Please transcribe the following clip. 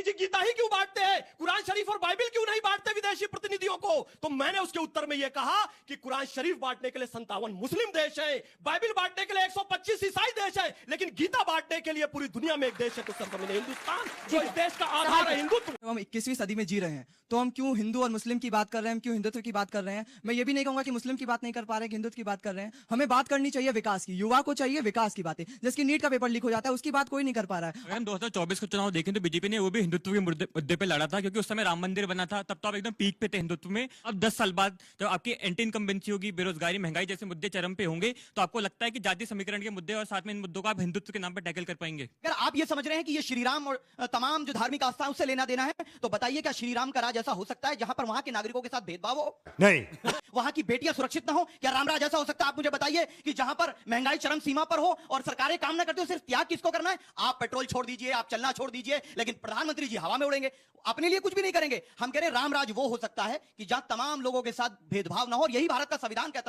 जी गीता ही क्यों बांटते हैं, कुरान शरीफ और बाइबल क्यों नहीं बांटते विदेशी प्रतिनिधियों को? तो मैंने उसके उत्तर में यह कहा कि कुरान शरीफ बांटने के लिए 57 मुस्लिम देश है, बाइबल बांटने के लिए 125 ईसाई देश है, लेकिन गीता बांटने के लिए पूरी दुनिया में एक देश है, तो सरजमीन हिंदुस्तान, जो इस देश का आधार है हिंदुत्व। हम 21वीं सदी में जी रहे हैं, तो हम क्यों हिंदू और मुस्लिम की बात कर रहे हैं, हम क्यों हिंदुत्व की बात कर रहे हैं? मैं ये भी नहीं कहूंगा कि मुस्लिम की बात नहीं कर पा रहे, हिंदुत्व की बात कर रहे हैं। हमें बात करनी चाहिए विकास की, युवा को चाहिए विकास की बातें। जिसकी नीट का पेपर लीक हो जाता है उसकी बात कोई नहीं कर पा रहा है। अगर हम 2024 का चुनाव देखें तो बीजेपी ने वो भी हिंदुत्व के मुद्दे पे लड़ा था, क्योंकि उस समय राम मंदिर बना था, तब तो आप एकदम पीक पे थे हिंदुत्व में। अब 10 साल बाद जब आपकी एंटी इनकम्बेंसी होगी, बेरोजगारी, महंगाई जैसे मुद्दे चरम पे होंगे, तो आपको लगता है कि जातीय समीकरण के मुद्दे और साथ में इन मुद्दों को आप हिंदुत्व के नाम पर टैकल कर पाएंगे? अगर आप ये समझ रहे हैं कि ये श्री राम और तमाम जो धार्मिक आस्था है उससे लेना देना है, तो बताइए क्या श्री राम का राज ऐसा हो सकता है जहां पर वहां के नागरिकों के साथ भेदभाव हो? नहीं। वहां की बेटियां सुरक्षित ना हो? क्या राम राज ऐसा हो सकता है? आप मुझे बताइए कि जहां पर महंगाई चरम सीमा पर हो और सरकारें काम ना करती हो, सिर्फ त्याग किसको करना है? आप पेट्रोल छोड़ दीजिए, आप चलना छोड़ दीजिए, लेकिन प्रधानमंत्री जी हवा में उड़ेंगे, अपने लिए कुछ भी नहीं करेंगे। हम कह रहे राम राज वो हो सकता है कि जहां तमाम लोगों के साथ भेदभाव ना हो, और यही भारत का संविधान कहता है।